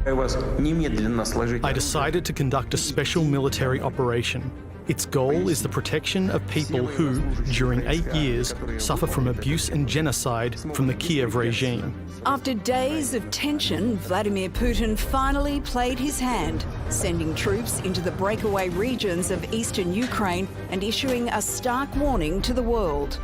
I decided to conduct a special military operation. Its goal is the protection of people who, during 8 years, suffer from abuse and genocide from the Kyiv regime. After days of tension, Vladimir Putin finally played his hand, sending troops into the breakaway regions of eastern Ukraine and issuing a stark warning to the world.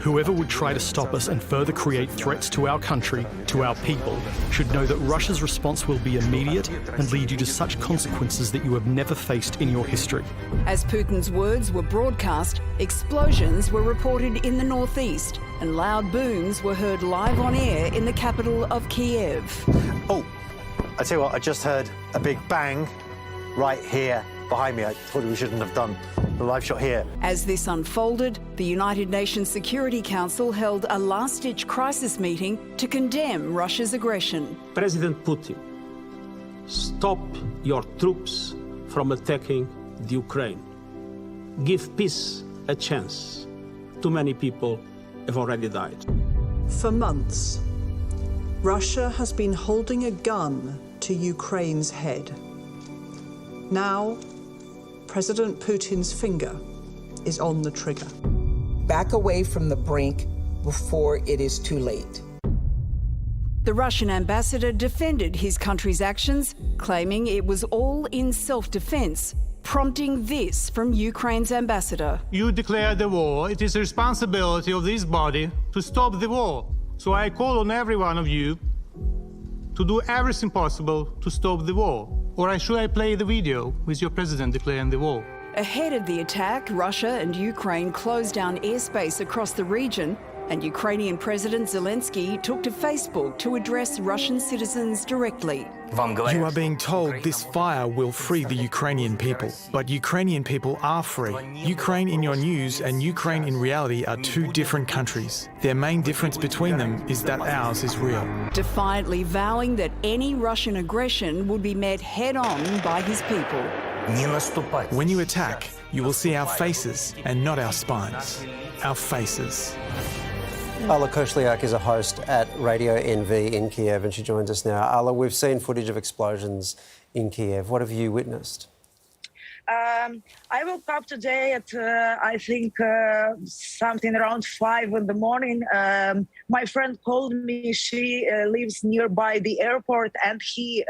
Whoever would try to stop us and further create threats to our country, to our people, should know that Russia's response will be immediate and lead you to such consequences that you have never faced in your history. As Putin's words were broadcast, explosions were reported in the northeast and loud booms were heard live on air in the capital of Kyiv. Oh, I tell you what, I just heard a big bang right here behind me. I thought we shouldn't have done the live shot here. As this unfolded, the United Nations Security Council held a last-ditch crisis meeting to condemn Russia's aggression. President Putin, stop your troops from attacking the Ukraine. Give peace a chance. Too many people have already died. For months, Russia has been holding a gun to Ukraine's head. Now, President Putin's finger is on the trigger. Back away from the brink before it is too late. The Russian ambassador defended his country's actions, claiming it was all in self-defense, prompting this from Ukraine's ambassador. You declare the war. It is the responsibility of this body to stop the war. So I call on every one of you to do everything possible to stop the war. Or should I play the video with your president declaring the war? Ahead of the attack, Russia and Ukraine closed down airspace across the region, and Ukrainian President Zelensky took to Facebook to address Russian citizens directly. You are being told this fire will free the Ukrainian people, but Ukrainian people are free. Ukraine in your news and Ukraine in reality are two different countries. Their main difference between them is that ours is real. Defiantly vowing that any Russian aggression would be met head-on by his people. When you attack, you will see our faces and not our spines. Our faces. Alla Koshlyak is a host at Radio NV in Kiev, and she joins us now. Alla, we've seen footage of explosions in Kiev. What have you witnessed? I woke up today at, I think, something around 5 in the morning. My friend called me. She lives nearby the airport, and she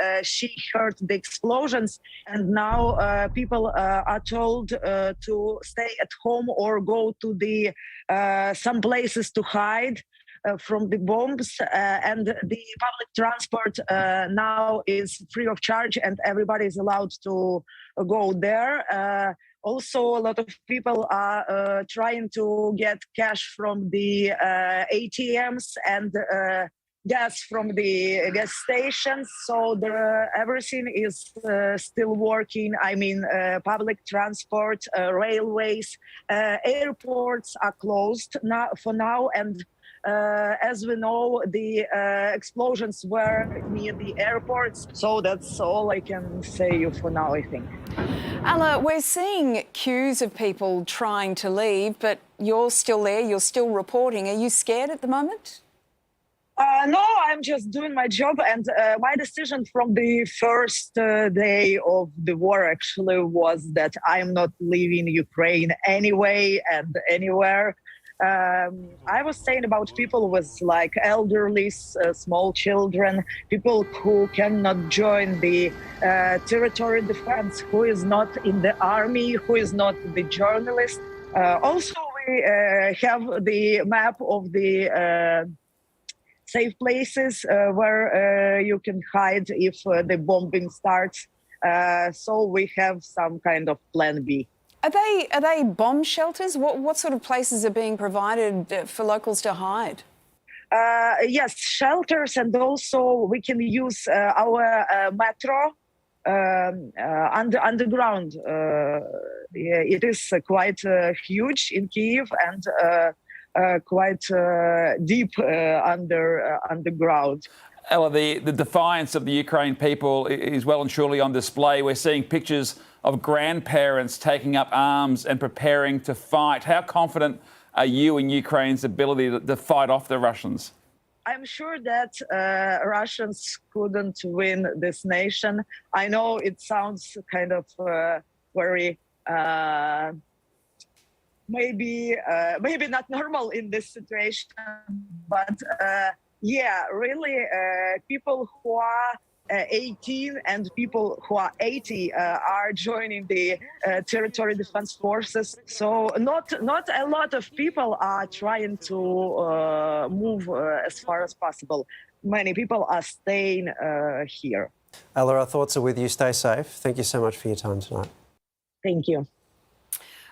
heard the explosions. And now people are told to stay at home or go to the some places to hide from the bombs. And the public transport now is free of charge, and everybody is allowed to go there. Also, a lot of people are trying to get cash from the ATMs and gas from the gas stations. So everything is still working. I mean, public transport, railways, airports are closed for now. And as we know, the explosions were near the airports. So that's all I can say for now, I think. Alla, we're seeing queues of people trying to leave, but you're still there, you're still reporting. Are you scared at the moment? No, I'm just doing my job. And my decision from the first day of the war actually was that I'm not leaving Ukraine anyway and anywhere. I was saying about people with like elderly, small children, people who cannot join the territory defense, who is not in the army, who is not the journalist. Also, we have the map of the safe places where you can hide if the bombing starts. So we have some kind of plan B. Are they bomb shelters? What sort of places are being provided for locals to hide? Yes, shelters, and also we can use our metro underground. It is quite huge in Kyiv and quite deep underground. Ella, the defiance of the Ukraine people is well and truly on display. We're seeing pictures of grandparents taking up arms and preparing to fight. How confident are you in Ukraine's ability to fight off the Russians? I'm sure that Russians couldn't win this nation. I know it sounds kind of very maybe not normal in this situation, but yeah, really, people who are 18 and people who are 80 are joining the territory defense forces. So not a lot of people are trying to move as far as possible. Many people are staying here. Alla, our thoughts are with you. Stay safe. Thank you so much for your time tonight. Thank you.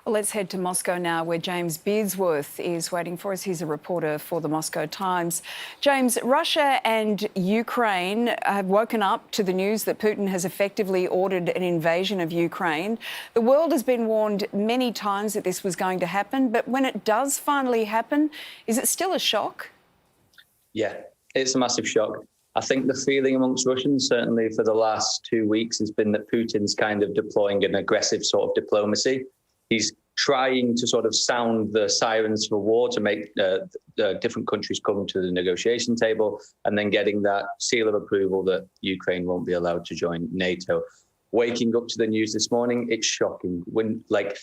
Well, let's head to Moscow now, where James Beardsworth is waiting for us. He's a reporter for the Moscow Times. James, Russia and Ukraine have woken up to the news that Putin has effectively ordered an invasion of Ukraine. The world has been warned many times that this was going to happen, but when it does finally happen, is it still a shock? Yeah, it's a massive shock. I think the feeling amongst Russians, certainly for the last 2 weeks, has been that Putin's kind of deploying an aggressive sort of diplomacy. He's trying to sort of sound the sirens for war to make different countries come to the negotiation table, and then getting that seal of approval that Ukraine won't be allowed to join NATO. Waking up to the news this morning, it's shocking. When, like,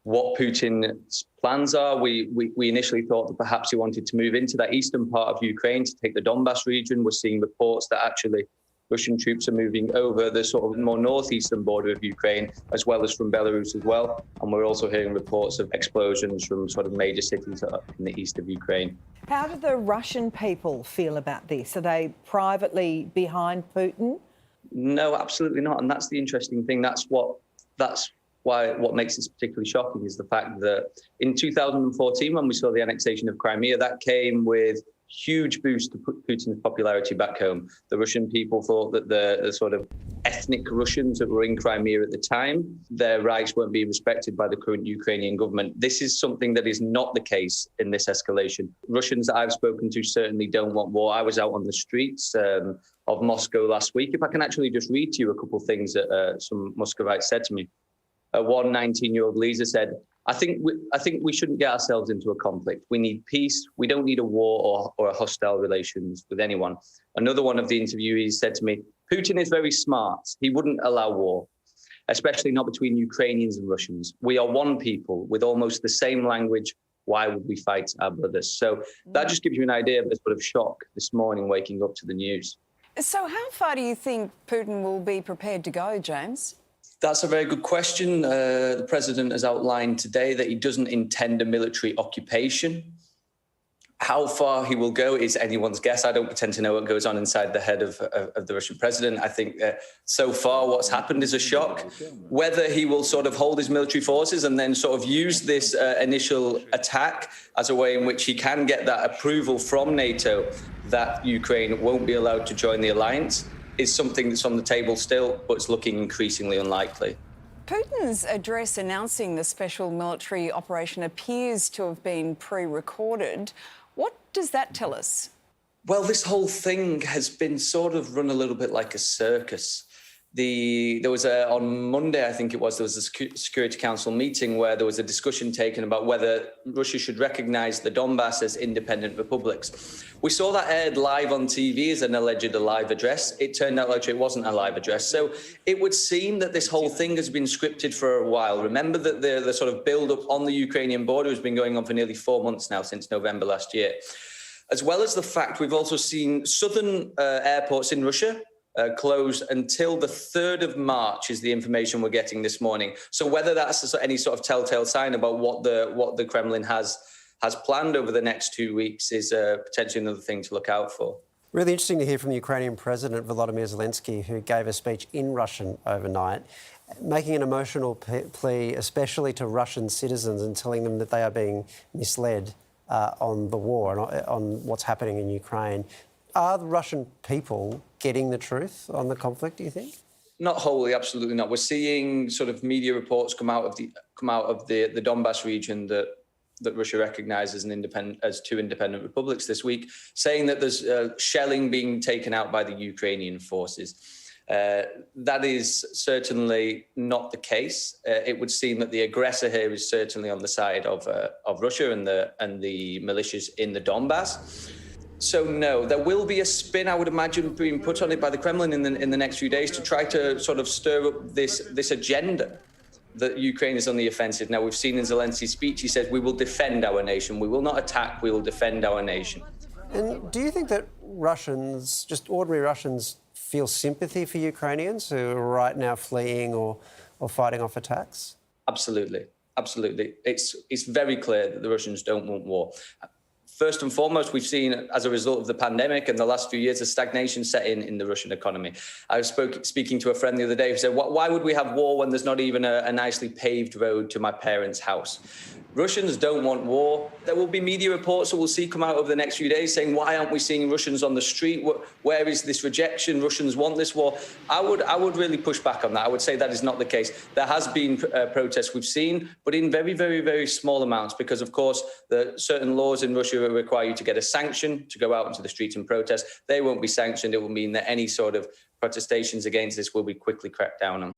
what Putin's plans are, we initially thought that perhaps he wanted to move into that eastern part of Ukraine to take the Donbass region. We're seeing reports that actually Russian troops are moving over the sort of more northeastern border of Ukraine, as well as from Belarus as well. And we're also hearing reports of explosions from sort of major cities in the east of Ukraine. How do the Russian people feel about this? Are they privately behind Putin? No, absolutely not. And that's the interesting thing. That's what makes this particularly shocking is the fact that in 2014, when we saw the annexation of Crimea, that came with huge boost to Putin's popularity back home. The Russian people thought that the sort of ethnic Russians that were in Crimea at the time, their rights weren't being respected by the current Ukrainian government. This is something that is not the case in this escalation. Russians that I've spoken to certainly don't want war. I was out on the streets of Moscow last week. If I can actually just read to you a couple of things that some Muscovites said to me. One 19-year-old Lisa said, I think we shouldn't get ourselves into a conflict. We need peace. We don't need a war or a hostile relations with anyone. Another one of the interviewees said to me, Putin is very smart. He wouldn't allow war, especially not between Ukrainians and Russians. We are one people with almost the same language. Why would we fight our brothers? So that just gives you an idea of the sort of shock this morning waking up to the news. So how far do you think Putin will be prepared to go, James? That's a very good question. The president has outlined today that he doesn't intend a military occupation. How far he will go is anyone's guess. I don't pretend to know what goes on inside the head of the Russian president. I think so far what's happened is a shock. Whether he will sort of hold his military forces and then sort of use this initial attack as a way in which he can get that approval from NATO that Ukraine won't be allowed to join the alliance is something that's on the table still, but it's looking increasingly unlikely. Putin's address announcing the special military operation appears to have been pre-recorded. What does that tell us? Well, this whole thing has been sort of run a little bit like a circus. There was on Monday, I think it was, there was a Security Council meeting where there was a discussion taken about whether Russia should recognise the Donbass as independent republics. We saw that aired live on TV as an alleged live address. It turned out like it wasn't a live address. So it would seem that this whole thing has been scripted for a while. Remember that the sort of build-up on the Ukrainian border has been going on for nearly 4 months now, since November last year. As well as the fact we've also seen southern airports in Russia closed until the 3rd of March is the information we're getting this morning. So whether that's any sort of telltale sign about what the Kremlin has planned over the next 2 weeks is potentially another thing to look out for. Really interesting to hear from Ukrainian President Volodymyr Zelensky, who gave a speech in Russian overnight, making an emotional plea, especially to Russian citizens, and telling them that they are being misled on the war and on what's happening in Ukraine. Are the Russian people getting the truth on the conflict, do you think? Not wholly, absolutely not. We're seeing sort of media reports come out of the Donbass region that Russia recognises as two independent republics this week, saying that there's shelling being taken out by the Ukrainian forces. That is certainly not the case. It would seem that the aggressor here is certainly on the side of Russia and the militias in the Donbass. So no, there will be a spin, I would imagine, being put on it by the Kremlin in the next few days to try to sort of stir up this agenda that Ukraine is on the offensive. Now, we've seen in Zelensky's speech, he says, we will defend our nation. We will not attack, we will defend our nation. And do you think that Russians, just ordinary Russians, feel sympathy for Ukrainians who are right now fleeing or fighting off attacks? Absolutely. Absolutely. It's very clear that the Russians don't want war. First and foremost, we've seen, as a result of the pandemic and the last few years, a stagnation set in the Russian economy. I was speaking to a friend the other day who said, why would we have war when there's not even a nicely paved road to my parents' house? Russians don't want war. There will be media reports that we'll see come out over the next few days saying, why aren't we seeing Russians on the street? Where is this rejection? Russians want this war. I would really push back on that. I would say that is not the case. There has been protests we've seen, but in very, very, very small amounts, because, of course, certain laws in Russia require you to get a sanction to go out into the streets and protest. They won't be sanctioned. It will mean that any sort of protestations against this will be quickly cracked down on.